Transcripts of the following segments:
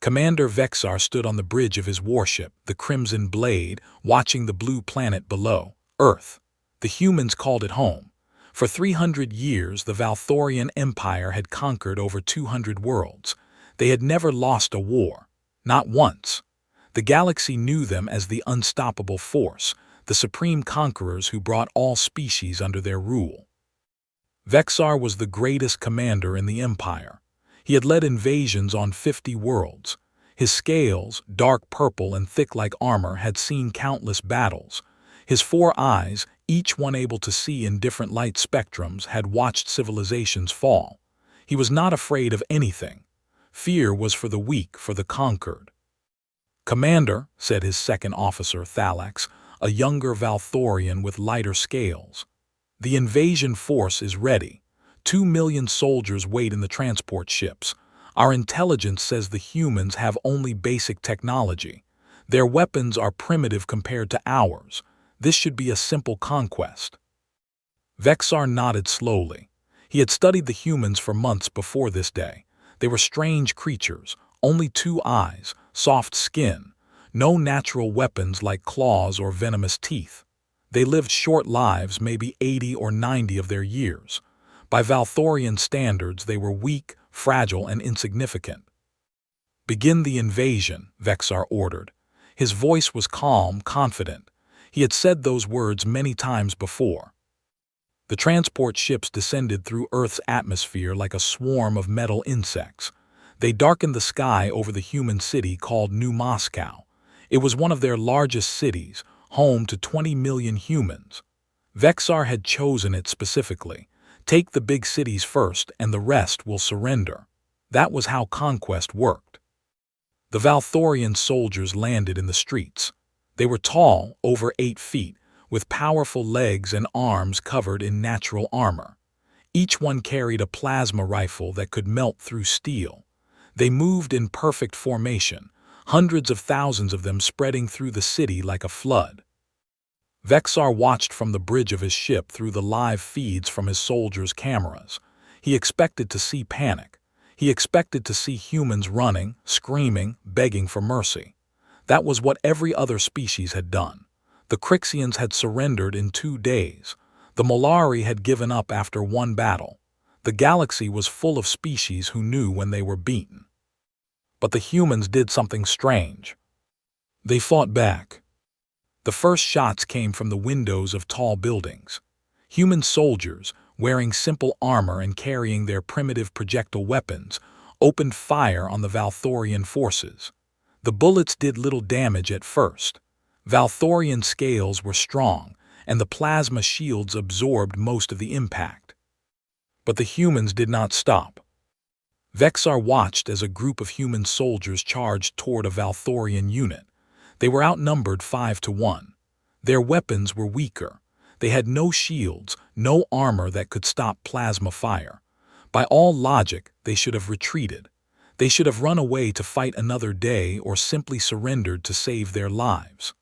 Commander Vexar stood on the bridge of his warship, the Crimson Blade, watching the blue planet below, Earth. The humans called it home. For 300 years, the Valthorian Empire had conquered over 200 worlds. They had never lost a war. Not once. The galaxy knew them as the unstoppable force, the supreme conquerors who brought all species under their rule. Vexar was the greatest commander in the Empire. He had led invasions on 50 worlds. His scales, dark purple and thick like armor, had seen countless battles. His 4 eyes, each one able to see in different light spectrums, had watched civilizations fall. He was not afraid of anything. Fear was for the weak, for the conquered. "Commander," said his second officer, Thalax, a younger Valthorian with lighter scales, "the invasion force is ready. 2 million soldiers wait in the transport ships. Our intelligence says the humans have only basic technology. Their weapons are primitive compared to ours. This should be a simple conquest." Vexar nodded slowly. He had studied the humans for months before this day. They were strange creatures, only 2 eyes, soft skin, no natural weapons like claws or venomous teeth. They lived short lives, maybe 80 or 90 of their years. By Valthorian standards, they were weak, fragile, and insignificant. "Begin the invasion," Vexar ordered. His voice was calm, confident. He had said those words many times before. The transport ships descended through Earth's atmosphere like a swarm of metal insects. They darkened the sky over the human city called New Moscow. It was one of their largest cities, home to 20 million humans. Vexar had chosen it specifically. Take the big cities first, and the rest will surrender. That was how conquest worked. The Valthorian soldiers landed in the streets. They were tall, over 8 feet, with powerful legs and arms covered in natural armor. Each one carried a plasma rifle that could melt through steel. They moved in perfect formation, hundreds of thousands of them spreading through the city like a flood. Vexar watched from the bridge of his ship through the live feeds from his soldiers' cameras. He expected to see panic. He expected to see humans running, screaming, begging for mercy. That was what every other species had done. The Crixians had surrendered in 2 days. The Molari had given up after 1 battle. The galaxy was full of species who knew when they were beaten. But the humans did something strange. They fought back. The first shots came from the windows of tall buildings. Human soldiers, wearing simple armor and carrying their primitive projectile weapons, opened fire on the Valthorian forces. The bullets did little damage at first. Valthorian scales were strong, and the plasma shields absorbed most of the impact. But the humans did not stop. Vexar watched as a group of human soldiers charged toward a Valthorian unit. They were outnumbered 5 to 1. Their weapons were weaker. They had no shields, no armor that could stop plasma fire. By all logic, they should have retreated. They should have run away to fight another day or simply surrendered to save their lives.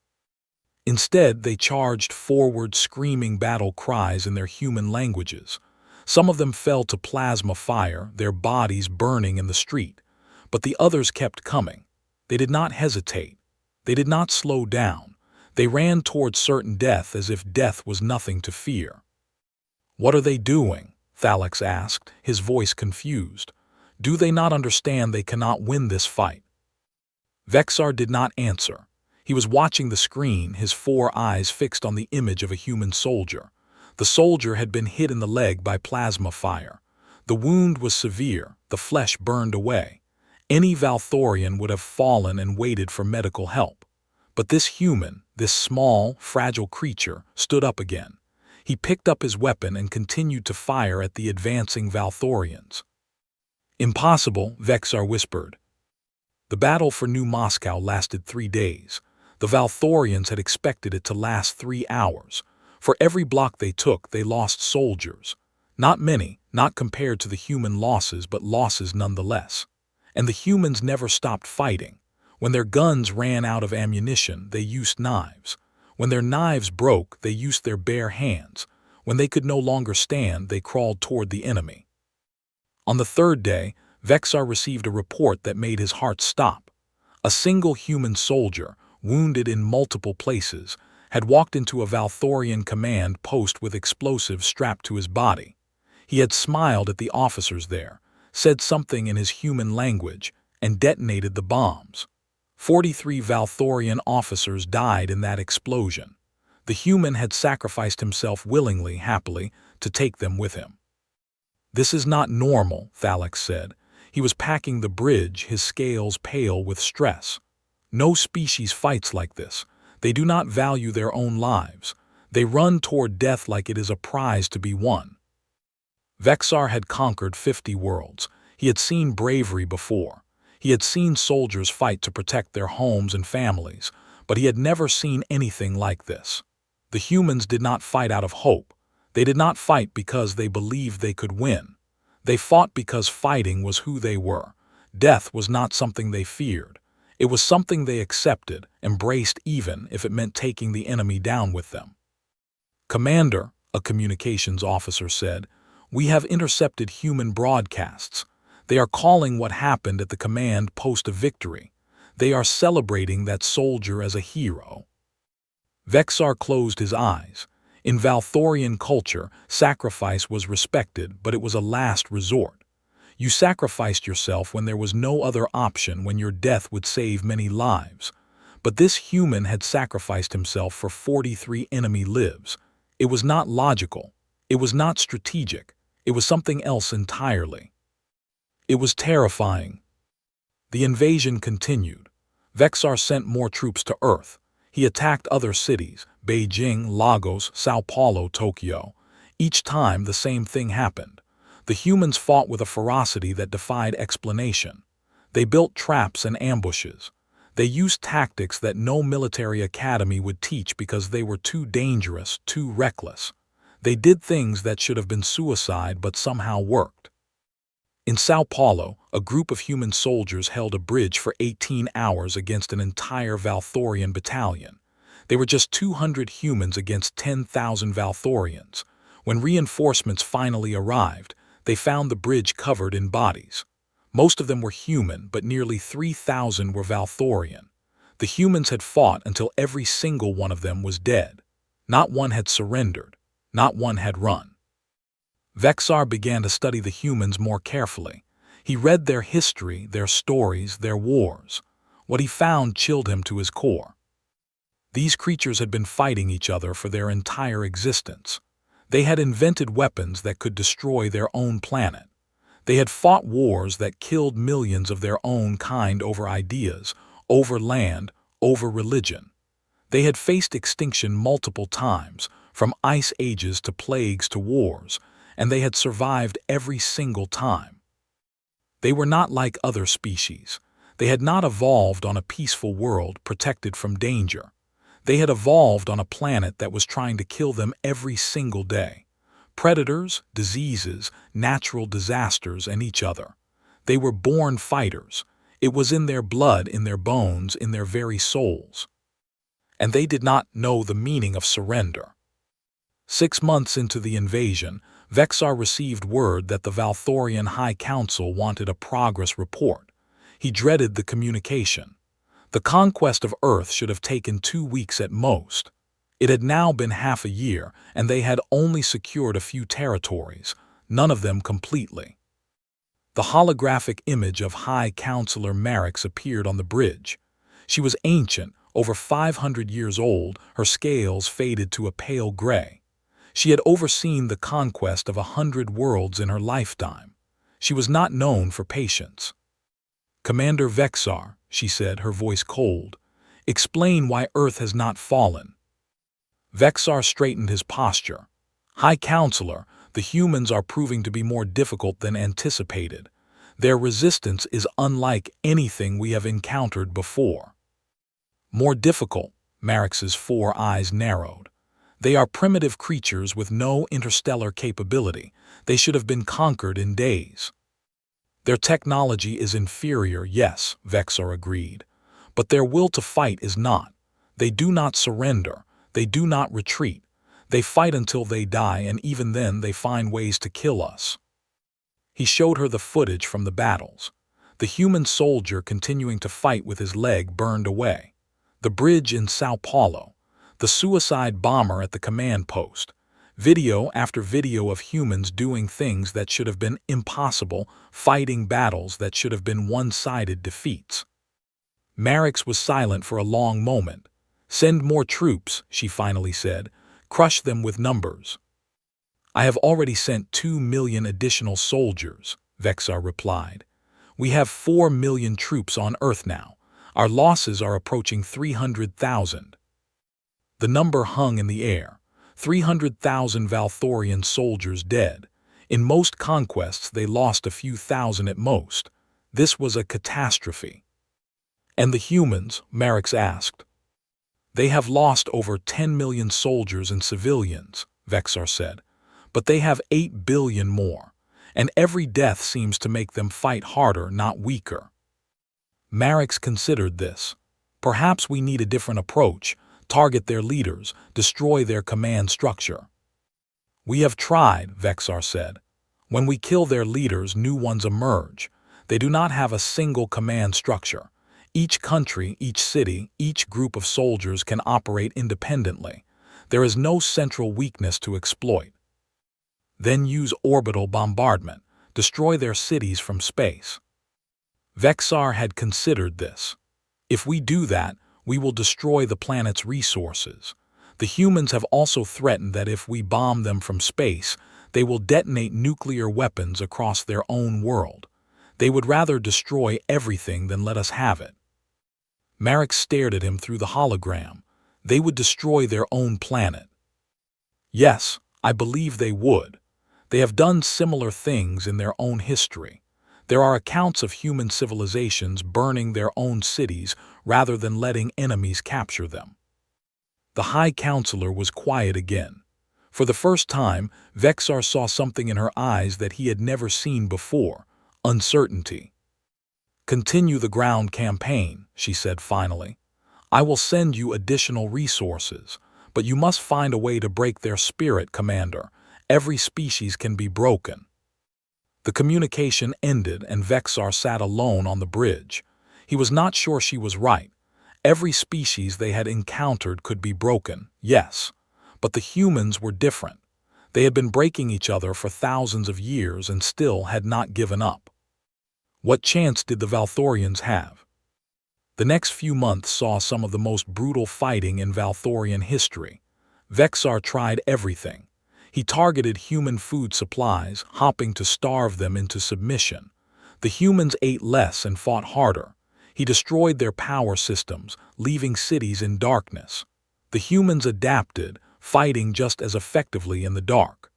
Instead, they charged forward, screaming battle cries in their human languages. Some of them fell to plasma fire, their bodies burning in the street. But the others kept coming. They did not hesitate. They did not slow down. They ran toward certain death as if death was nothing to fear. "What are they doing?" Thalax asked, his voice confused. "Do they not understand they cannot win this fight?" Vexar did not answer. He was watching the screen, his 4 eyes fixed on the image of a human soldier. The soldier had been hit in the leg by plasma fire. The wound was severe, the flesh burned away. Any Valthorian would have fallen and waited for medical help. But this human, this small, fragile creature, stood up again. He picked up his weapon and continued to fire at the advancing Valthorians. "Impossible," Vexar whispered. The battle for New Moscow lasted 3 days. The Valthorians had expected it to last 3 hours. For every block they took, they lost soldiers. Not many, not compared to the human losses, but losses nonetheless. And the humans never stopped fighting. When their guns ran out of ammunition, they used knives. When their knives broke, they used their bare hands. When they could no longer stand, they crawled toward the enemy. On the 3rd day, Vexar received a report that made his heart stop. A single human soldier, wounded in multiple places, had walked into a Valthorian command post with explosives strapped to his body. He had smiled at the officers there, said something in his human language, and detonated the bombs. 43 Valthorian officers died in that explosion. The human had sacrificed himself willingly, happily, to take them with him. "This is not normal," Thalax said. He was packing the bridge, his scales pale with stress. "No species fights like this. They do not value their own lives. They run toward death like it is a prize to be won." Vexar had conquered 50 worlds. He had seen bravery before. He had seen soldiers fight to protect their homes and families, but he had never seen anything like this. The humans did not fight out of hope. They did not fight because they believed they could win. They fought because fighting was who they were. Death was not something they feared. It was something they accepted, embraced, even if it meant taking the enemy down with them. "Commander," a communications officer said, "we have intercepted human broadcasts. They are calling what happened at the command post a victory. They are celebrating that soldier as a hero." Vexar closed his eyes. In Valthorian culture, sacrifice was respected, but it was a last resort. You sacrificed yourself when there was no other option, when your death would save many lives. But this human had sacrificed himself for 43 enemy lives. It was not logical. It was not strategic. It was something else entirely. It was terrifying. The invasion continued. Vexar sent more troops to Earth. He attacked other cities, Beijing, Lagos, Sao Paulo, Tokyo. Each time the same thing happened. The humans fought with a ferocity that defied explanation. They built traps and ambushes. They used tactics that no military academy would teach because they were too dangerous, too reckless. They did things that should have been suicide but somehow worked. In Sao Paulo, a group of human soldiers held a bridge for 18 hours against an entire Valthorian battalion. They were just 200 humans against 10,000 Valthorians. When reinforcements finally arrived, they found the bridge covered in bodies. Most of them were human, but nearly 3,000 were Valthorian. The humans had fought until every single one of them was dead. Not one had surrendered. Not one had run. Vexar began to study the humans more carefully. He read their history, their stories, their wars. What he found chilled him to his core. These creatures had been fighting each other for their entire existence. They had invented weapons that could destroy their own planet. They had fought wars that killed millions of their own kind over ideas, over land, over religion. They had faced extinction multiple times, from ice ages to plagues to wars, and they had survived every single time. They were not like other species. They had not evolved on a peaceful world protected from danger. They had evolved on a planet that was trying to kill them every single day. Predators, diseases, natural disasters, and each other. They were born fighters. It was in their blood, in their bones, in their very souls. And they did not know the meaning of surrender. 6 months into the invasion, Vexar received word that the Valthorian High Council wanted a progress report. He dreaded the communication. The conquest of Earth should have taken 2 weeks at most. It had now been half a year, and they had only secured a few territories, none of them completely. The holographic image of High Counselor Marix appeared on the bridge. She was ancient, over 500 years old, her scales faded to a pale gray. She had overseen the conquest of 100 worlds in her lifetime. She was not known for patience. "Commander Vexar," she said, her voice cold, "explain why Earth has not fallen." Vexar straightened his posture. "High Counselor, the humans are proving to be more difficult than anticipated. Their resistance is unlike anything we have encountered before." "More difficult?" Marix's 4 eyes narrowed. "They are primitive creatures with no interstellar capability. They should have been conquered in days." "Their technology is inferior, yes," Vexar agreed. "But their will to fight is not. They do not surrender. They do not retreat. They fight until they die, and even then they find ways to kill us." He showed her the footage from the battles. The human soldier continuing to fight with his leg burned away. The bridge in Sao Paulo. The suicide bomber at the command post. Video after video of humans doing things that should have been impossible, fighting battles that should have been one-sided defeats. Marix was silent for a long moment. "Send more troops," she finally said. "Crush them with numbers." "I have already sent 2 million additional soldiers," Vexar replied. "We have 4 million troops on Earth now. Our losses are approaching 300,000. The number hung in the air. 300,000 Valthorian soldiers dead. In most conquests they lost a few thousand at most. This was a catastrophe. "And the humans?" Marix asked. "They have lost over 10 million soldiers and civilians," Vexar said. "But they have 8 billion more, and every death seems to make them fight harder, not weaker." Marix considered this. "Perhaps we need a different approach, target their leaders, destroy their command structure." "We have tried," Vexar said. "When we kill their leaders, new ones emerge. They do not have a single command structure. Each country, each city, each group of soldiers can operate independently. There is no central weakness to exploit. Then use orbital bombardment, destroy their cities from space." Vexar had considered this. "If we do that, we will destroy the planet's resources. The humans have also threatened that if we bomb them from space, they will detonate nuclear weapons across their own world. They would rather destroy everything than let us have it." Marix stared at him through the hologram. "They would destroy their own planet." "Yes, I believe they would. They have done similar things in their own history. There are accounts of human civilizations burning their own cities rather than letting enemies capture them." The High Counselor was quiet again. For the first time, Vexar saw something in her eyes that he had never seen before: uncertainty. "Continue the ground campaign," she said finally. "I will send you additional resources, but you must find a way to break their spirit, Commander. Every species can be broken." The communication ended and Vexar sat alone on the bridge. He was not sure she was right. Every species they had encountered could be broken, yes. But the humans were different. They had been breaking each other for thousands of years and still had not given up. What chance did the Valthorians have? The next few months saw some of the most brutal fighting in Valthorian history. Vexar tried everything. He targeted human food supplies, hoping to starve them into submission. The humans ate less and fought harder. He destroyed their power systems, leaving cities in darkness. The humans adapted, fighting just as effectively in the dark.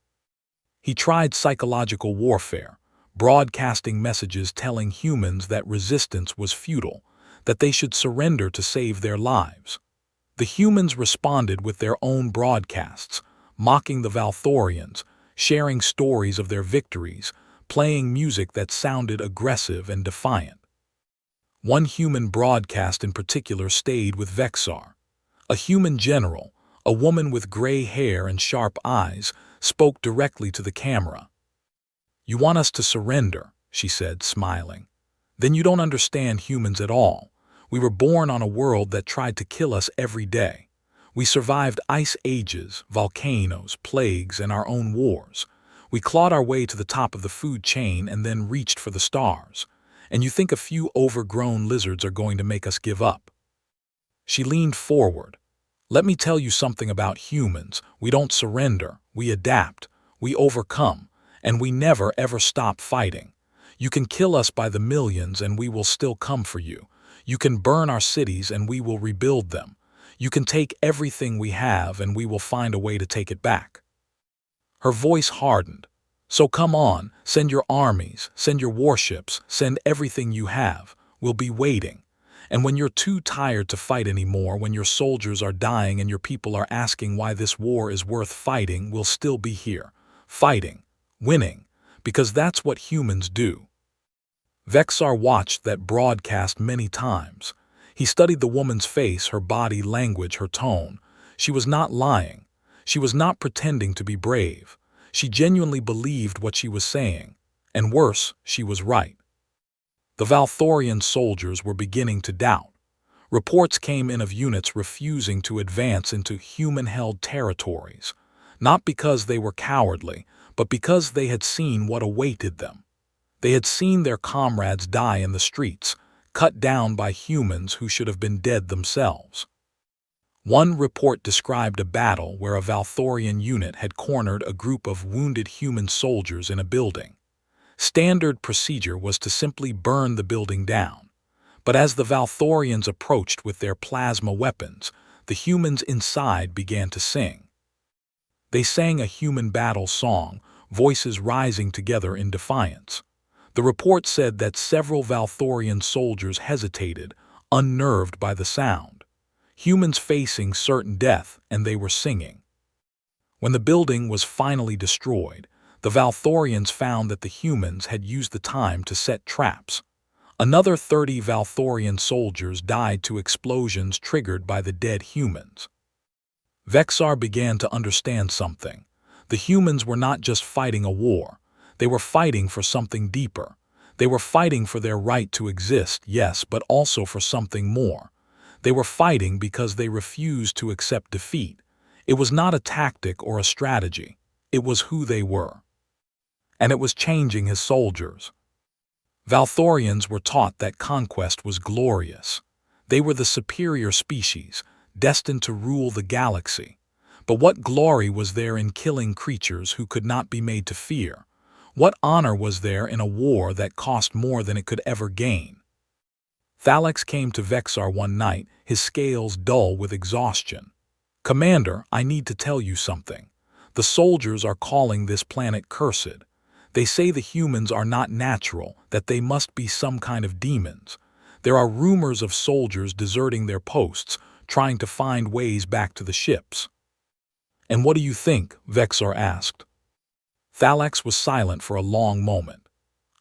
He tried psychological warfare, broadcasting messages telling humans that resistance was futile, that they should surrender to save their lives. The humans responded with their own broadcasts, mocking the Valthorians, sharing stories of their victories, playing music that sounded aggressive and defiant. One human broadcast in particular stayed with Vexar. A human general, a woman with gray hair and sharp eyes, spoke directly to the camera. "You want us to surrender," she said, smiling. "Then you don't understand humans at all. We were born on a world that tried to kill us every day. We survived ice ages, volcanoes, plagues, and our own wars. We clawed our way to the top of the food chain and then reached for the stars. And you think a few overgrown lizards are going to make us give up?" She leaned forward. "Let me tell you something about humans. We don't surrender, we adapt, we overcome, and we never ever stop fighting. You can kill us by the millions and we will still come for you. You can burn our cities and we will rebuild them. You can take everything we have and we will find a way to take it back." Her voice hardened. "So come on, send your armies, send your warships, send everything you have. We'll be waiting. And when you're too tired to fight anymore, when your soldiers are dying and your people are asking why this war is worth fighting, we'll still be here, fighting, winning, because that's what humans do." Vexar watched that broadcast many times. He studied the woman's face, her body language, her tone. She was not lying. She was not pretending to be brave. She genuinely believed what she was saying. And worse, she was right. The Valthorian soldiers were beginning to doubt. Reports came in of units refusing to advance into human-held territories, not because they were cowardly, but because they had seen what awaited them. They had seen their comrades die in the streets, cut down by humans who should have been dead themselves. One report described a battle where a Valthorian unit had cornered a group of wounded human soldiers in a building. Standard procedure was to simply burn the building down. But as the Valthorians approached with their plasma weapons, the humans inside began to sing. They sang a human battle song, voices rising together in defiance. The report said that several Valthorian soldiers hesitated, unnerved by the sound. Humans facing certain death, and they were singing. When the building was finally destroyed, the Valthorians found that the humans had used the time to set traps. Another 30 Valthorian soldiers died to explosions triggered by the dead humans. Vexar began to understand something. The humans were not just fighting a war. They were fighting for something deeper. They were fighting for their right to exist, yes, but also for something more. They were fighting because they refused to accept defeat. It was not a tactic or a strategy. It was who they were. And it was changing his soldiers. Valthorians were taught that conquest was glorious. They were the superior species, destined to rule the galaxy. But what glory was there in killing creatures who could not be made to fear? What honor was there in a war that cost more than it could ever gain? Thalax came to Vexar one night, his scales dull with exhaustion. "Commander, I need to tell you something. The soldiers are calling this planet cursed. They say the humans are not natural, that they must be some kind of demons. There are rumors of soldiers deserting their posts, trying to find ways back to the ships." "And what do you think?" Vexar asked. Thalax was silent for a long moment.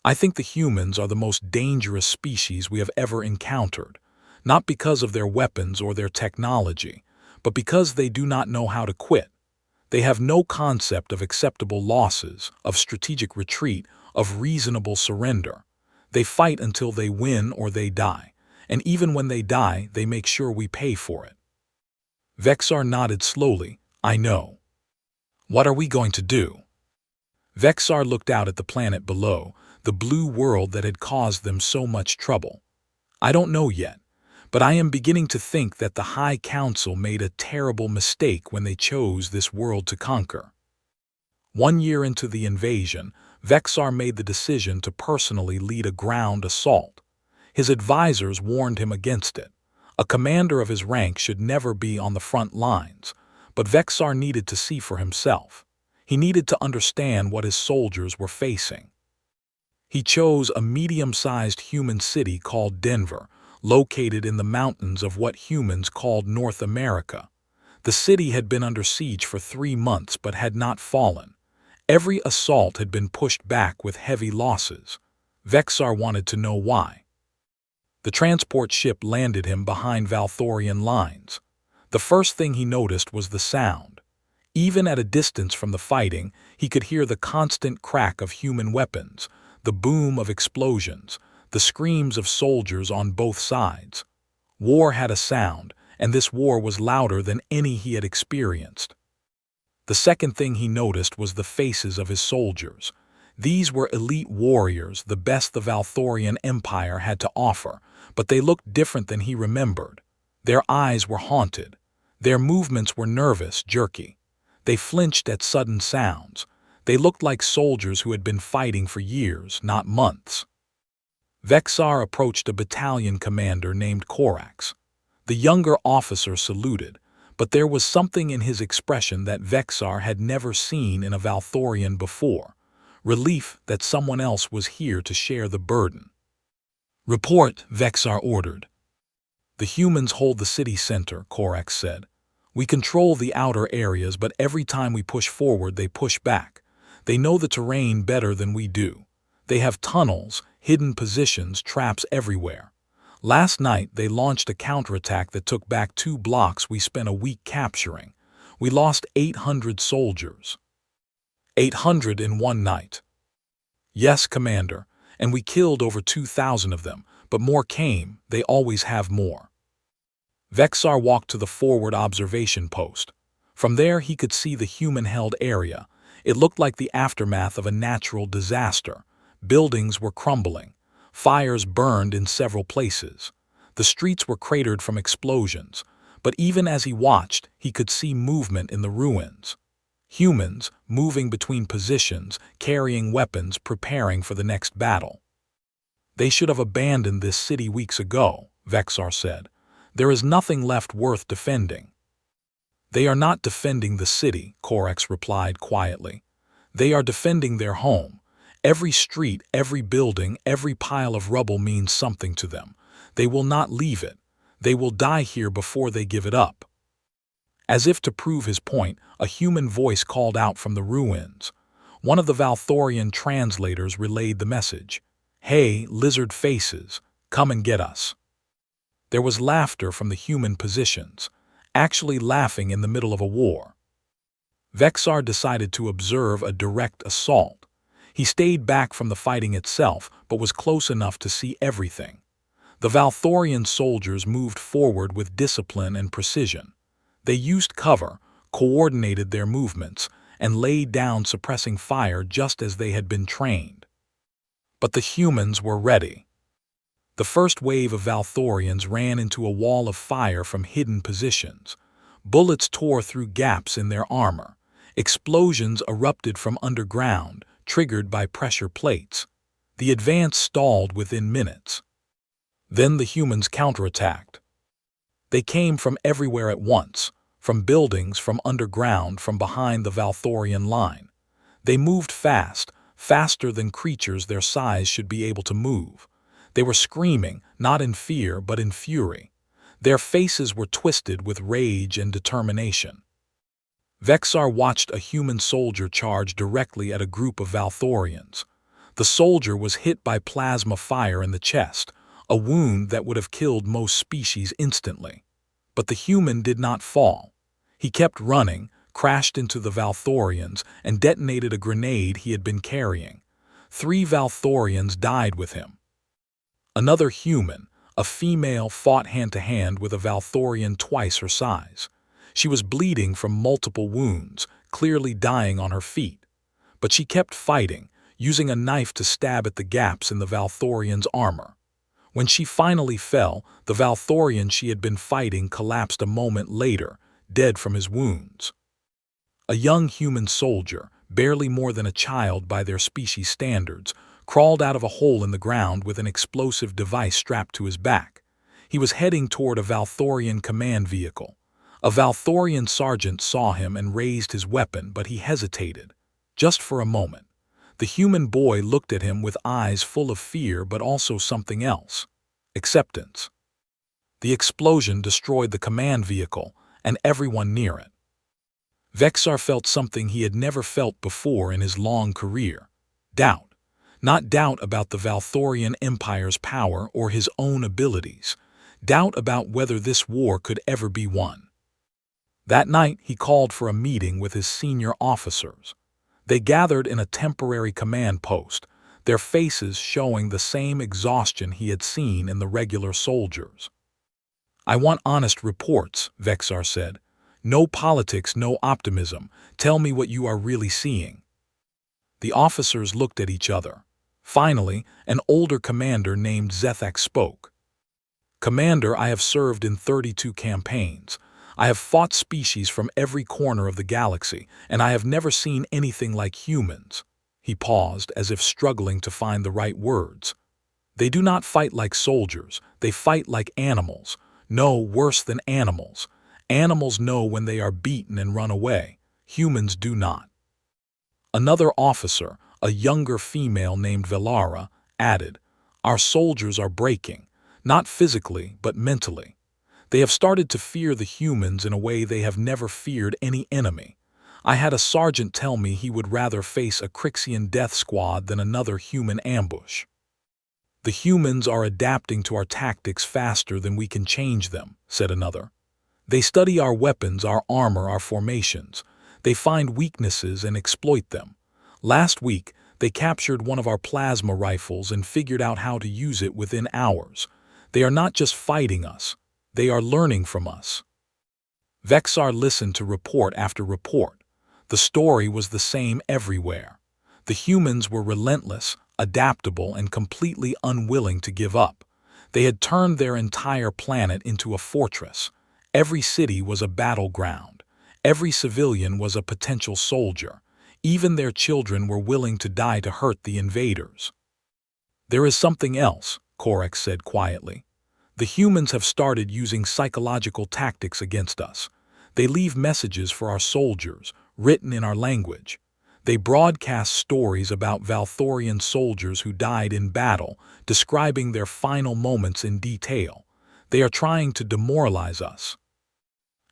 "I think the humans are the most dangerous species we have ever encountered, not because of their weapons or their technology, but because they do not know how to quit. They have no concept of acceptable losses, of strategic retreat, of reasonable surrender. They fight until they win or they die, and even when they die, they make sure we pay for it." Vexar nodded slowly. "I know. What are we going to do?" Vexar looked out at the planet below, the blue world that had caused them so much trouble. "I don't know yet, but I am beginning to think that the High Council made a terrible mistake when they chose this world to conquer." 1 year into the invasion, Vexar made the decision to personally lead a ground assault. His advisors warned him against it. A commander of his rank should never be on the front lines, but Vexar needed to see for himself. He needed to understand what his soldiers were facing. He chose a medium-sized human city called Denver, located in the mountains of what humans called North America. The city had been under siege for 3 months but had not fallen. Every assault had been pushed back with heavy losses. Vexar wanted to know why. The transport ship landed him behind Valthorian lines. The first thing he noticed was the sound. Even at a distance from the fighting, he could hear the constant crack of human weapons, the boom of explosions, the screams of soldiers on both sides. War had a sound, and this war was louder than any he had experienced. The second thing he noticed was the faces of his soldiers. These were elite warriors, the best the Valthorian Empire had to offer, but they looked different than he remembered. Their eyes were haunted. Their movements were nervous, jerky. They flinched at sudden sounds. They looked like soldiers who had been fighting for years, not months. Vexar approached a battalion commander named Korax. The younger officer saluted, but there was something in his expression that Vexar had never seen in a Valthorian before, relief that someone else was here to share the burden. "Report," Vexar ordered. "The humans hold the city center," Korax said. "We control the outer areas, but every time we push forward, they push back. They know the terrain better than we do. They have tunnels, hidden positions, traps everywhere. Last night, they launched a counterattack that took back 2 blocks we spent a week capturing. We lost 800 soldiers. 800 in one night." Yes, Commander, and we killed over 2,000 of them, but more came, they always have more. Vexar walked to the forward observation post. From there he could see the human-held area. It looked like the aftermath of a natural disaster. Buildings were crumbling. Fires burned in several places. The streets were cratered from explosions. But even as he watched, he could see movement in the ruins. Humans moving between positions, carrying weapons, preparing for the next battle. They should have abandoned this city weeks ago, Vexar said. There is nothing left worth defending. They are not defending the city, Corax replied quietly. They are defending their home. Every street, every building, every pile of rubble means something to them. They will not leave it. They will die here before they give it up. As if to prove his point, a human voice called out from the ruins. One of the Valthorian translators relayed the message. Hey, lizard faces, come and get us. There was laughter from the human positions, actually laughing in the middle of a war. Vexar decided to observe a direct assault. He stayed back from the fighting itself, but was close enough to see everything. The Valthorian soldiers moved forward with discipline and precision. They used cover, coordinated their movements, and laid down suppressing fire just as they had been trained. But the humans were ready. The first wave of Valthorians ran into a wall of fire from hidden positions. Bullets tore through gaps in their armor. Explosions erupted from underground, triggered by pressure plates. The advance stalled within minutes. Then the humans counterattacked. They came from everywhere at once, from buildings, from underground, from behind the Valthorian line. They moved fast, faster than creatures their size should be able to move. They were screaming, not in fear but in fury. Their faces were twisted with rage and determination. Vexar watched a human soldier charge directly at a group of Valthorians. The soldier was hit by plasma fire in the chest, a wound that would have killed most species instantly. But the human did not fall. He kept running, crashed into the Valthorians, and detonated a grenade he had been carrying. 3 Valthorians died with him. Another human, a female, fought hand-to-hand with a Valthorian twice her size. She was bleeding from multiple wounds, clearly dying on her feet. But she kept fighting, using a knife to stab at the gaps in the Valthorian's armor. When she finally fell, the Valthorian she had been fighting collapsed a moment later, dead from his wounds. A young human soldier, barely more than a child by their species standards, crawled out of a hole in the ground with an explosive device strapped to his back. He was heading toward a Valthorian command vehicle. A Valthorian sergeant saw him and raised his weapon, but he hesitated. Just for a moment. The human boy looked at him with eyes full of fear but also something else. Acceptance. The explosion destroyed the command vehicle and everyone near it. Vexar felt something he had never felt before in his long career. Doubt. Not doubt about the Valthorian Empire's power or his own abilities. Doubt about whether this war could ever be won. That night he called for a meeting with his senior officers. They gathered in a temporary command post, their faces showing the same exhaustion he had seen in the regular soldiers. I want honest reports, Vexar said. No politics, no optimism. Tell me what you are really seeing. The officers looked at each other. Finally, an older commander named Zethak spoke. Commander, I have served in 32 campaigns. I have fought species from every corner of the galaxy, and I have never seen anything like humans. He paused, as if struggling to find the right words. They do not fight like soldiers, they fight like animals. No, worse than animals. Animals know when they are beaten and run away. Humans do not. Another officer, a younger female named Velara, added, Our soldiers are breaking, not physically, but mentally. They have started to fear the humans in a way they have never feared any enemy. I had a sergeant tell me he would rather face a Crixian death squad than another human ambush. The humans are adapting to our tactics faster than we can change them, said another. They study our weapons, our armor, our formations. They find weaknesses and exploit them. Last week, They captured one of our plasma rifles and figured out how to use it within hours. They are not just fighting us, they are learning from us." Vexar listened to report after report. The story was the same everywhere. The humans were relentless, adaptable, and completely unwilling to give up. They had turned their entire planet into a fortress. Every city was a battleground. Every civilian was a potential soldier. Even their children were willing to die to hurt the invaders. "There is something else," Korax said quietly. "The humans have started using psychological tactics against us. They leave messages for our soldiers, written in our language. They broadcast stories about Valthorian soldiers who died in battle, describing their final moments in detail. They are trying to demoralize us."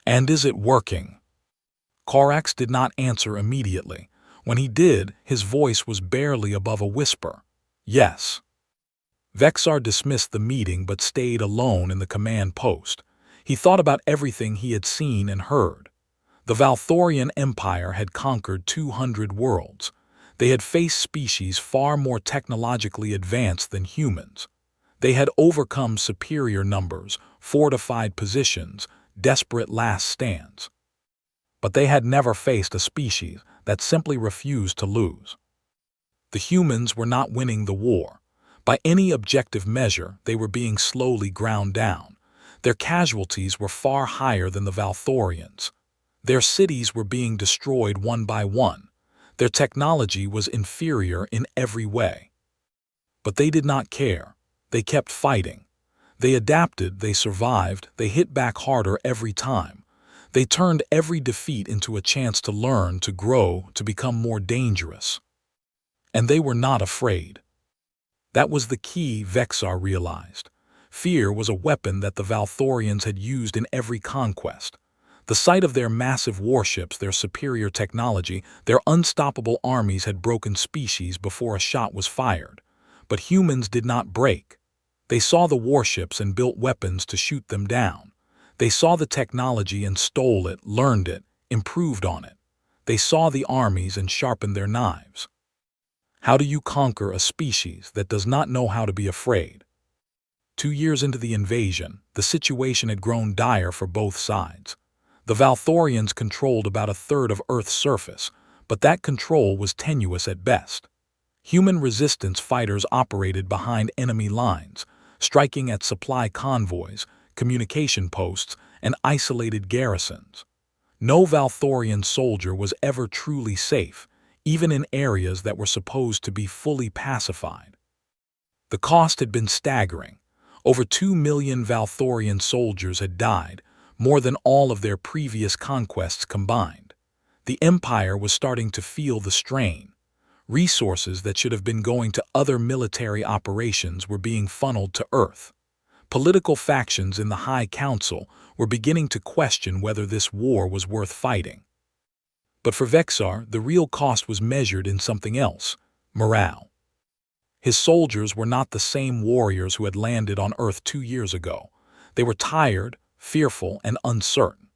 "And is it working?" Korax did not answer immediately. When he did, his voice was barely above a whisper. "Yes." Vexar dismissed the meeting but stayed alone in the command post. He thought about everything he had seen and heard. The Valthorian Empire had conquered 200 worlds. They had faced species far more technologically advanced than humans. They had overcome superior numbers, fortified positions, desperate last stands. But they had never faced a species that simply refused to lose. The humans were not winning the war. By any objective measure, they were being slowly ground down. Their casualties were far higher than the Valthorians. Their cities were being destroyed one by one. Their technology was inferior in every way. But they did not care. They kept fighting. They adapted, they survived, they hit back harder every time. They turned every defeat into a chance to learn, to grow, to become more dangerous. And they were not afraid. That was the key, Vexar realized. Fear was a weapon that the Valthorians had used in every conquest. The sight of their massive warships, their superior technology, their unstoppable armies had broken species before a shot was fired. But humans did not break. They saw the warships and built weapons to shoot them down. They saw the technology and stole it, learned it, improved on it. They saw the armies and sharpened their knives. How do you conquer a species that does not know how to be afraid? 2 years into the invasion, the situation had grown dire for both sides. The Valthorians controlled about a third of Earth's surface, but that control was tenuous at best. Human resistance fighters operated behind enemy lines, striking at supply convoys, communication posts, and isolated garrisons. No Valthorian soldier was ever truly safe, even in areas that were supposed to be fully pacified. The cost had been staggering. Over 2 million Valthorian soldiers had died, more than all of their previous conquests combined. The Empire was starting to feel the strain. Resources that should have been going to other military operations were being funneled to Earth. Political factions in the High Council were beginning to question whether this war was worth fighting. But for Vexar, the real cost was measured in something else: morale. His soldiers were not the same warriors who had landed on Earth 2 years ago. They were tired, fearful, and uncertain.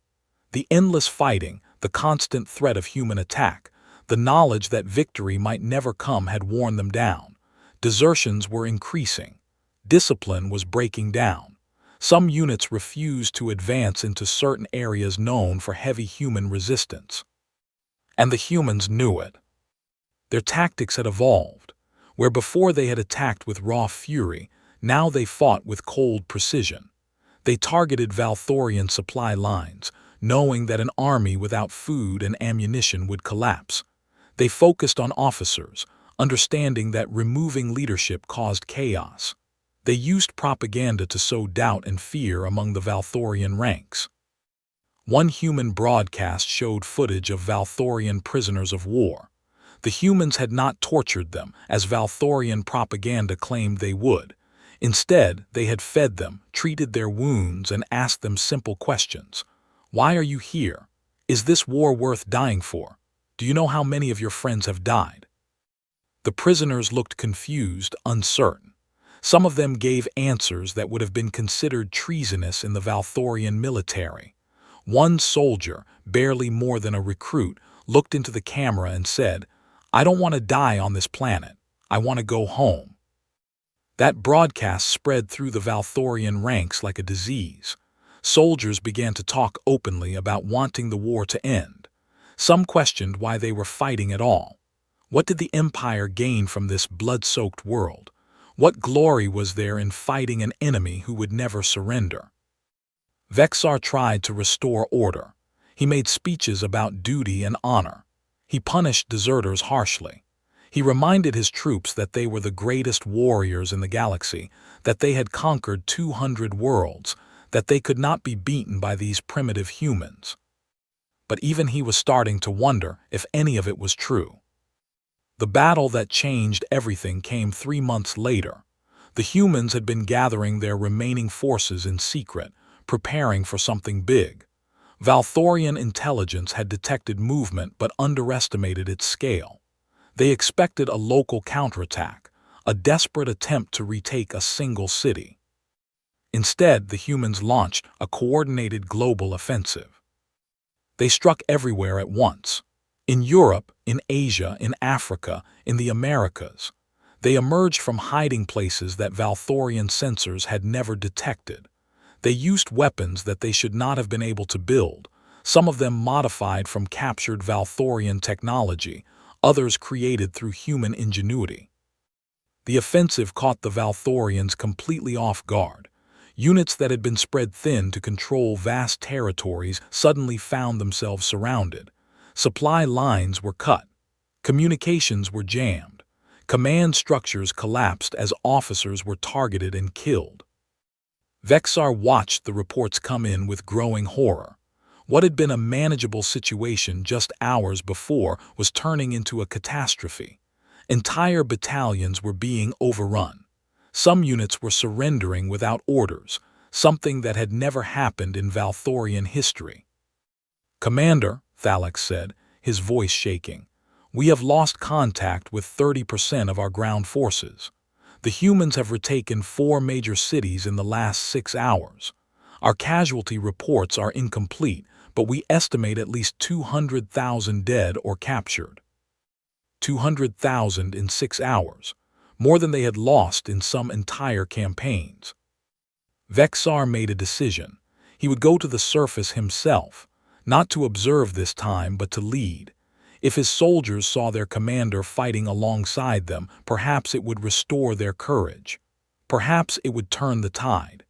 The endless fighting, the constant threat of human attack, the knowledge that victory might never come had worn them down. Desertions were increasing. Discipline was breaking down. Some units refused to advance into certain areas known for heavy human resistance. And the humans knew it. Their tactics had evolved. Where before they had attacked with raw fury, now they fought with cold precision. They targeted Valthorian supply lines, knowing that an army without food and ammunition would collapse. They focused on officers, understanding that removing leadership caused chaos. They used propaganda to sow doubt and fear among the Valthorian ranks. One human broadcast showed footage of Valthorian prisoners of war. The humans had not tortured them, as Valthorian propaganda claimed they would. Instead, they had fed them, treated their wounds, and asked them simple questions. Why are you here? Is this war worth dying for? Do you know how many of your friends have died? The prisoners looked confused, uncertain. Some of them gave answers that would have been considered treasonous in the Valthorian military. One soldier, barely more than a recruit, looked into the camera and said, I don't want to die on this planet. I want to go home." That broadcast spread through the Valthorian ranks like a disease. Soldiers began to talk openly about wanting the war to end. Some questioned why they were fighting at all. What did the Empire gain from this blood-soaked world? What glory was there in fighting an enemy who would never surrender? Vexar tried to restore order. He made speeches about duty and honor. He punished deserters harshly. He reminded his troops that they were the greatest warriors in the galaxy, that they had conquered 200 worlds, that they could not be beaten by these primitive humans. But even he was starting to wonder if any of it was true. The battle that changed everything came 3 months later. The humans had been gathering their remaining forces in secret, preparing for something big. Valthorian intelligence had detected movement but underestimated its scale. They expected a local counterattack, a desperate attempt to retake a single city. Instead, the humans launched a coordinated global offensive. They struck everywhere at once. In Europe, in Asia, in Africa, in the Americas. They emerged from hiding places that Valthorian sensors had never detected. They used weapons that they should not have been able to build, some of them modified from captured Valthorian technology, others created through human ingenuity. The offensive caught the Valthorians completely off guard. Units that had been spread thin to control vast territories suddenly found themselves surrounded. Supply lines were cut. Communications were jammed. Command structures collapsed as officers were targeted and killed. Vexar watched the reports come in with growing horror. What had been a manageable situation just hours before was turning into a catastrophe. Entire battalions were being overrun. Some units were surrendering without orders, something that had never happened in Valthorian history. "Commander," Thalax said, his voice shaking, "we have lost contact with 30% of our ground forces. The humans have retaken 4 major cities in the last 6 hours. Our casualty reports are incomplete, but we estimate at least 200,000 dead or captured." 200,000 in 6 hours, more than they had lost in some entire campaigns. Vexar made a decision. He would go to the surface himself, not to observe this time but to lead. If his soldiers saw their commander fighting alongside them, perhaps it would restore their courage. Perhaps it would turn the tide.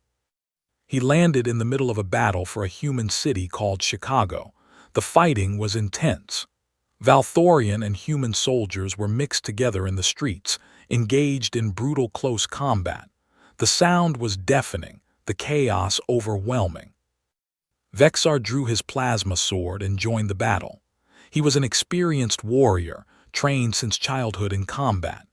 He landed in the middle of a battle for a human city called Chicago. The fighting was intense. Valthorian and human soldiers were mixed together in the streets, engaged in brutal close combat. The sound was deafening, the chaos overwhelming. Vexar drew his plasma sword and joined the battle. He was an experienced warrior, trained since childhood in combat.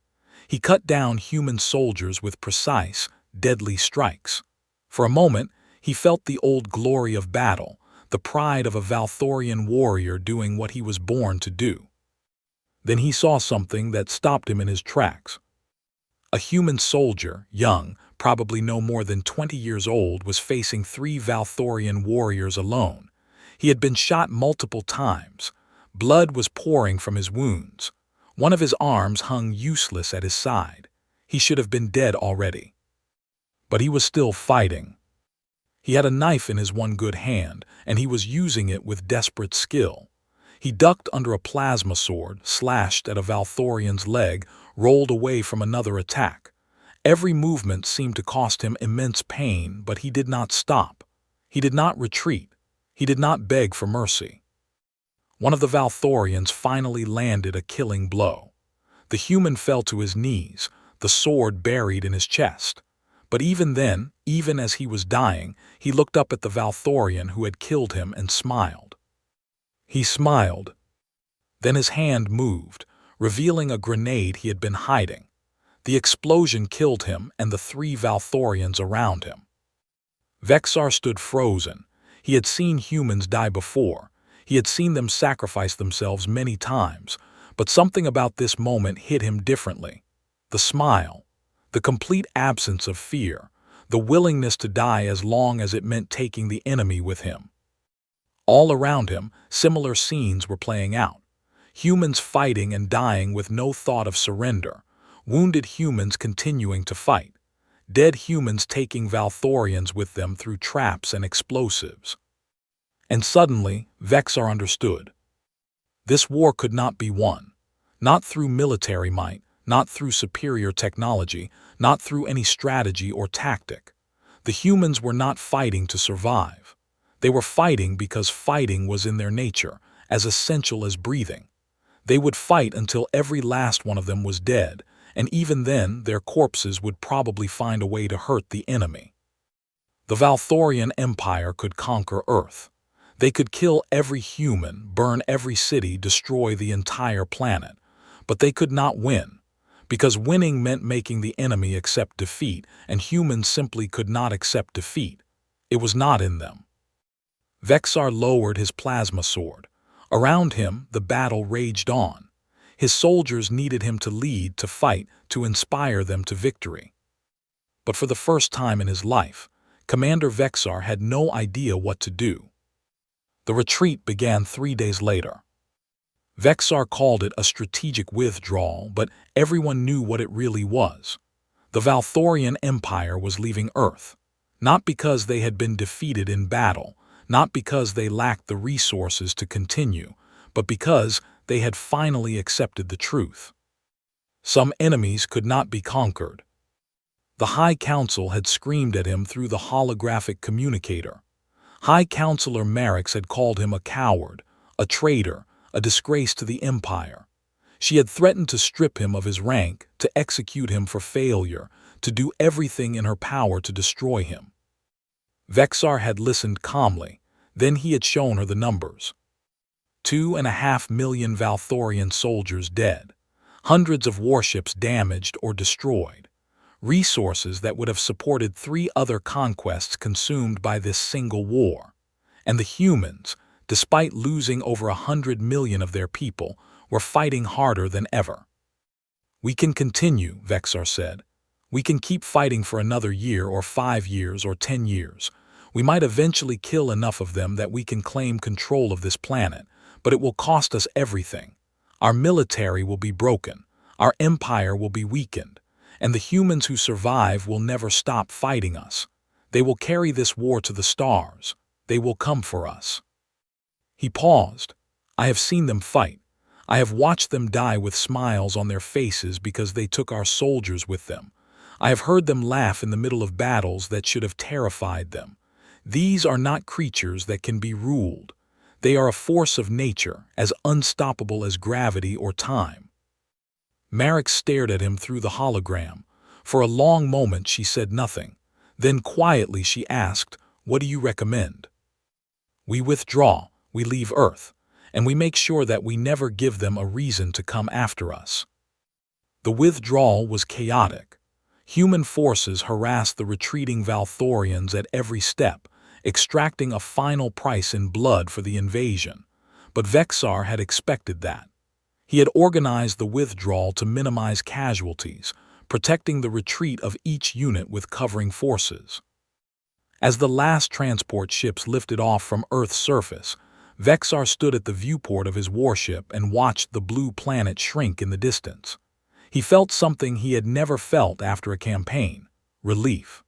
He cut down human soldiers with precise, deadly strikes. For a moment, he felt the old glory of battle, the pride of a Valthorian warrior doing what he was born to do. Then he saw something that stopped him in his tracks. A human soldier, young, probably no more than 20 years old, was facing 3 Valthorian warriors alone. He had been shot multiple times. Blood was pouring from his wounds. One of his arms hung useless at his side. He should have been dead already. But he was still fighting. He had a knife in his one good hand, and he was using it with desperate skill. He ducked under a plasma sword, slashed at a Valthorian's leg, rolled away from another attack. Every movement seemed to cost him immense pain, but he did not stop. He did not retreat. He did not beg for mercy. One of the Valthorians finally landed a killing blow. The human fell to his knees, the sword buried in his chest. But even then, even as he was dying, he looked up at the Valthorian who had killed him and smiled. He smiled. Then his hand moved, revealing a grenade he had been hiding. The explosion killed him and the 3 Valthorians around him. Vexar stood frozen. He had seen humans die before. He had seen them sacrifice themselves many times, but something about this moment hit him differently. The smile. The complete absence of fear, the willingness to die as long as it meant taking the enemy with him. All around him, similar scenes were playing out. Humans fighting and dying with no thought of surrender. Wounded humans continuing to fight. Dead humans taking Valthorians with them through traps and explosives. And suddenly, Vexar understood. This war could not be won. Not through military might, not through superior technology, not through any strategy or tactic. The humans were not fighting to survive. They were fighting because fighting was in their nature, as essential as breathing. They would fight until every last one of them was dead, and even then their corpses would probably find a way to hurt the enemy. The Valthorian Empire could conquer Earth. They could kill every human, burn every city, destroy the entire planet. But they could not win, because winning meant making the enemy accept defeat, and humans simply could not accept defeat. It was not in them. Vexar lowered his plasma sword. Around him, the battle raged on. His soldiers needed him to lead, to fight, to inspire them to victory. But for the first time in his life, Commander Vexar had no idea what to do. The retreat began 3 days later. Vexar called it a strategic withdrawal, but everyone knew what it really was. The Valthorian Empire was leaving Earth, not because they had been defeated in battle, not because they lacked the resources to continue, but because they had finally accepted the truth. Some enemies could not be conquered. The High Council had screamed at him through the holographic communicator. High Counselor Marix had called him a coward, a traitor, a disgrace to the Empire. She had threatened to strip him of his rank, to execute him for failure, to do everything in her power to destroy him. Vexar had listened calmly. Then he had shown her the numbers. 2.5 million Valthorian soldiers dead, hundreds of warships damaged or destroyed, resources that would have supported 3 other conquests consumed by this single war. And the humans, despite losing over 100 million of their people, were fighting harder than ever. "We can continue," Vexar said. "We can keep fighting for another year or 5 years or 10 years. We might eventually kill enough of them that we can claim control of this planet, but it will cost us everything. Our military will be broken, our empire will be weakened, and the humans who survive will never stop fighting us. They will carry this war to the stars. They will come for us." He paused. "I have seen them fight. I have watched them die with smiles on their faces because they took our soldiers with them. I have heard them laugh in the middle of battles that should have terrified them. These are not creatures that can be ruled. They are a force of nature, as unstoppable as gravity or time." Marix stared at him through the hologram. For a long moment she said nothing. Then quietly she asked, "What do you recommend?" "We withdraw, we leave Earth, and we make sure that we never give them a reason to come after us." The withdrawal was chaotic. Human forces harassed the retreating Valthorians at every step, extracting a final price in blood for the invasion. But Vexar had expected that. He had organized the withdrawal to minimize casualties, protecting the retreat of each unit with covering forces. As the last transport ships lifted off from Earth's surface, Vexar stood at the viewport of his warship and watched the blue planet shrink in the distance. He felt something he had never felt after a campaign: relief.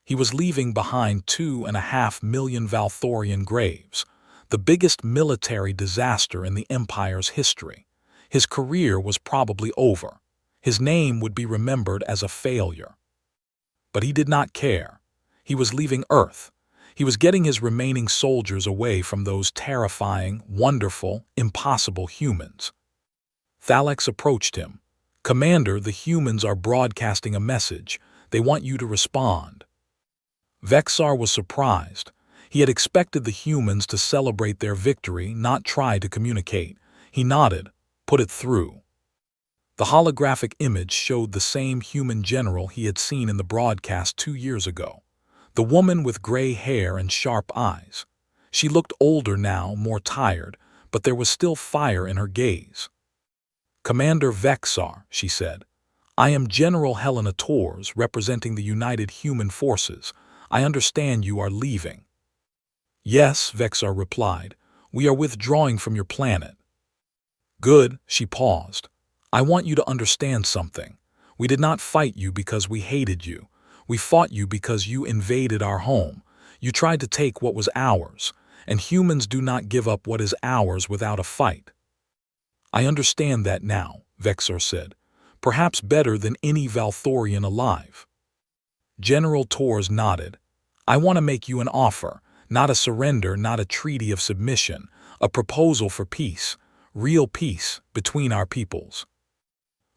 He was leaving behind 2.5 million Valthorian graves, the biggest military disaster in the Empire's history. His career was probably over. His name would be remembered as a failure. But he did not care. He was leaving Earth. He was getting his remaining soldiers away from those terrifying, wonderful, impossible humans. Thalex approached him. "Commander, the humans are broadcasting a message. They want you to respond." Vexar was surprised. He had expected the humans to celebrate their victory, not try to communicate. He nodded. "Put it through." The holographic image showed the same human general he had seen in the broadcast 2 years ago. The woman with gray hair and sharp eyes. She looked older now, more tired, but there was still fire in her gaze. "Commander Vexar," she said, "I am General Helena Torres, representing the United Human Forces. I understand you are leaving." "Yes," Vexar replied. "We are withdrawing from your planet." Good, she paused. I want you to understand something. We did not fight you because we hated you. We fought you because you invaded our home. You tried to take what was ours, and humans do not give up what is ours without a fight. I understand that now, Vexor said, perhaps better than any Valthorian alive. General Tors nodded. I want to make you an offer, not a surrender, not a treaty of submission, a proposal for peace, real peace between our peoples.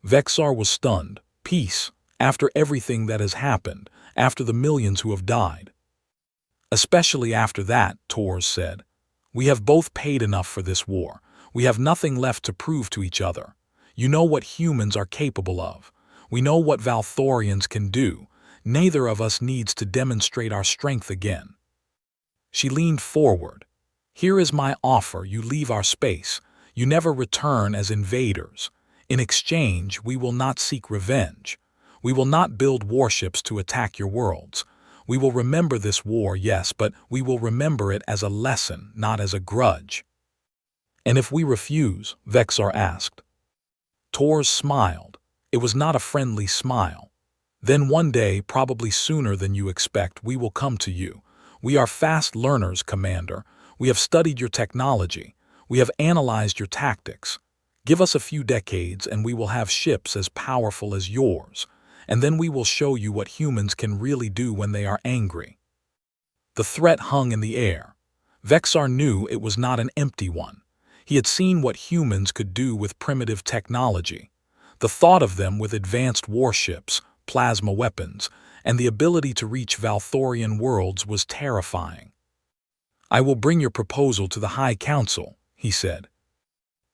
Vexar was stunned. Peace, after everything that has happened, after the millions who have died. Especially after that, Tors said. We have both paid enough for this war. We have nothing left to prove to each other. You know what humans are capable of. We know what Valthorians can do. Neither of us needs to demonstrate our strength again. She leaned forward. Here is my offer. You leave our space. You never return as invaders. In exchange, we will not seek revenge. We will not build warships to attack your worlds. We will remember this war, yes, but we will remember it as a lesson, not as a grudge. And if we refuse? Vexar asked. Tors smiled. It was not a friendly smile. Then one day, probably sooner than you expect, we will come to you. We are fast learners, Commander. We have studied your technology. We have analyzed your tactics. Give us a few decades and we will have ships as powerful as yours. And then we will show you what humans can really do when they are angry. The threat hung in the air. Vexar knew it was not an empty one. He had seen what humans could do with primitive technology. The thought of them with advanced warships, plasma weapons, and the ability to reach Valthorian worlds was terrifying. I will bring your proposal to the High Council, he said.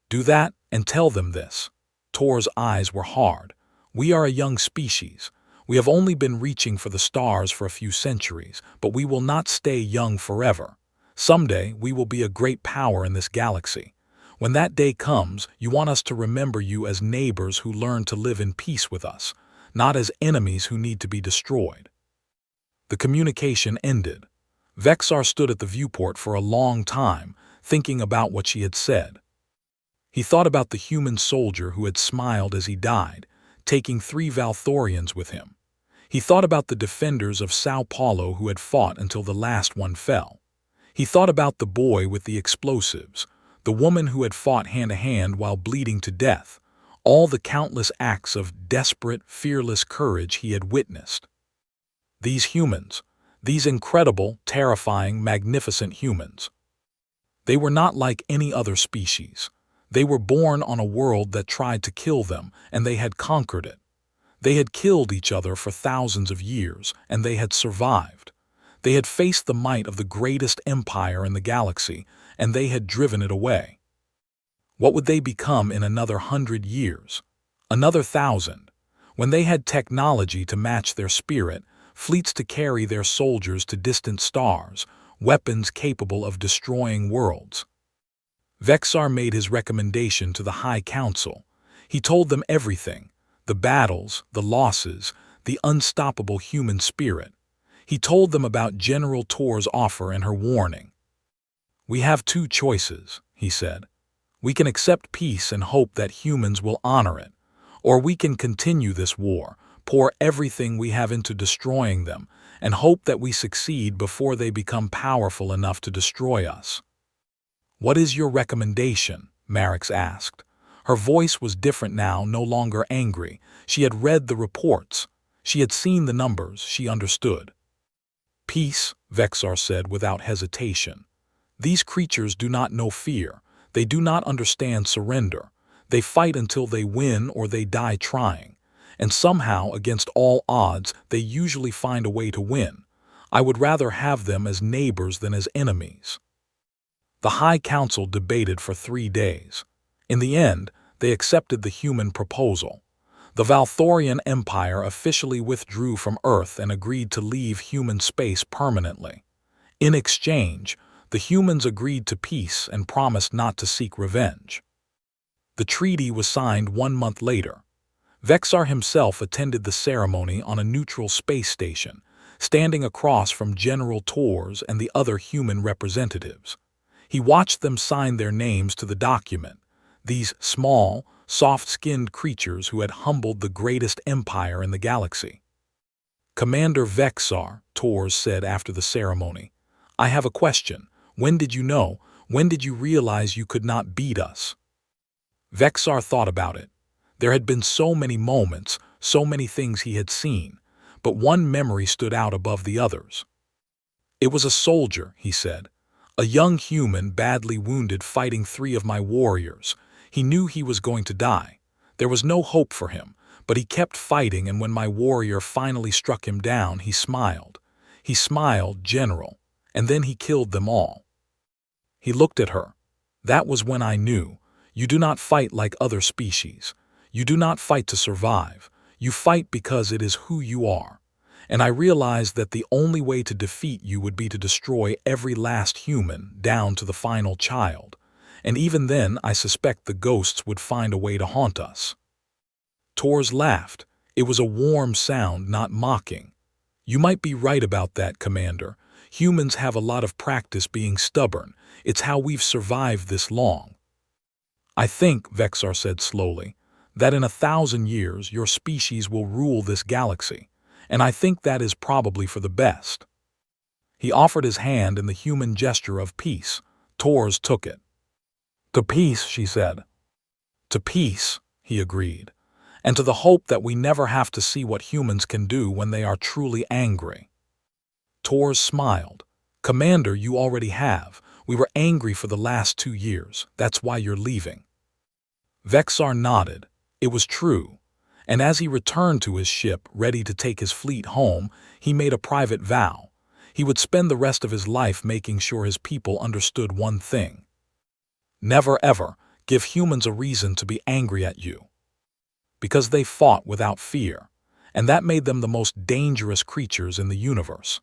Do that and tell them this. Tor's eyes were hard. We are a young species. We have only been reaching for the stars for a few centuries, but we will not stay young forever. Someday we will be a great power in this galaxy. When that day comes, you want us to remember you as neighbors who learn to live in peace with us, not as enemies who need to be destroyed. The communication ended. Vexar stood at the viewport for a long time, thinking about what she had said. He thought about the human soldier who had smiled as he died, taking 3 Valthorians with him. He thought about the defenders of Sao Paulo who had fought until the last one fell. He thought about the boy with the explosives, the woman who had fought hand-to-hand while bleeding to death, all the countless acts of desperate, fearless courage he had witnessed. These humans, these incredible, terrifying, magnificent humans. They were not like any other species. They were born on a world that tried to kill them, and they had conquered it. They had killed each other for thousands of years, and they had survived. They had faced the might of the greatest empire in the galaxy, and they had driven it away. What would they become in another 100 years? Another 1,000? When they had technology to match their spirit, fleets to carry their soldiers to distant stars, weapons capable of destroying worlds. Vexar made his recommendation to the High Council. He told them everything, the battles, the losses, the unstoppable human spirit. He told them about General Tor's offer and her warning. We have 2 choices, he said. We can accept peace and hope that humans will honor it, or we can continue this war, pour everything we have into destroying them, and hope that we succeed before they become powerful enough to destroy us. What is your recommendation? Marix asked. Her voice was different now, no longer angry. She had read the reports. She had seen the numbers. She understood. Peace, Vexar said without hesitation. These creatures do not know fear. They do not understand surrender. They fight until they win or they die trying. And somehow, against all odds, they usually find a way to win. I would rather have them as neighbors than as enemies. The High Council debated for 3 days. In the end, they accepted the human proposal. The Valthorian Empire officially withdrew from Earth and agreed to leave human space permanently. In exchange, the humans agreed to peace and promised not to seek revenge. The treaty was signed 1 month later. Vexar himself attended the ceremony on a neutral space station, standing across from General Tors and the other human representatives. He watched them sign their names to the document. these small, soft-skinned creatures who had humbled the greatest empire in the galaxy. "Commander Vexar," Tors said after the ceremony, "I have a question. When did you know? When did you realize you could not beat us?" Vexar thought about it. There had been so many moments, so many things he had seen, but one memory stood out above the others. "It was a soldier," he said. "A young human badly wounded fighting 3 of my warriors. He knew he was going to die. There was no hope for him, but he kept fighting, and when my warrior finally struck him down, he smiled. He smiled, General, and then he killed them all." He looked at her. "That was when I knew. You do not fight like other species. You do not fight to survive. You fight because it is who you are. And I realized that the only way to defeat you would be to destroy every last human, down to the final child. And even then, I suspect the ghosts would find a way to haunt us." Tors laughed. It was a warm sound, not mocking. "You might be right about that, Commander. Humans have a lot of practice being stubborn. It's how we've survived this long." "I think," Vexar said slowly, "that in 1,000 years your species will rule this galaxy, and I think that is probably for the best." He offered his hand in the human gesture of peace. Tors took it. "To peace," she said. "To peace," he agreed, "and to the hope that we never have to see what humans can do when they are truly angry." Tors smiled. "Commander, you already have. We were angry for the last 2 years. That's why you're leaving." Vexar nodded. It was true. And as he returned to his ship, ready to take his fleet home, he made a private vow. He would spend the rest of his life making sure his people understood one thing. Never ever give humans a reason to be angry at you. Because they fought without fear, and that made them the most dangerous creatures in the universe.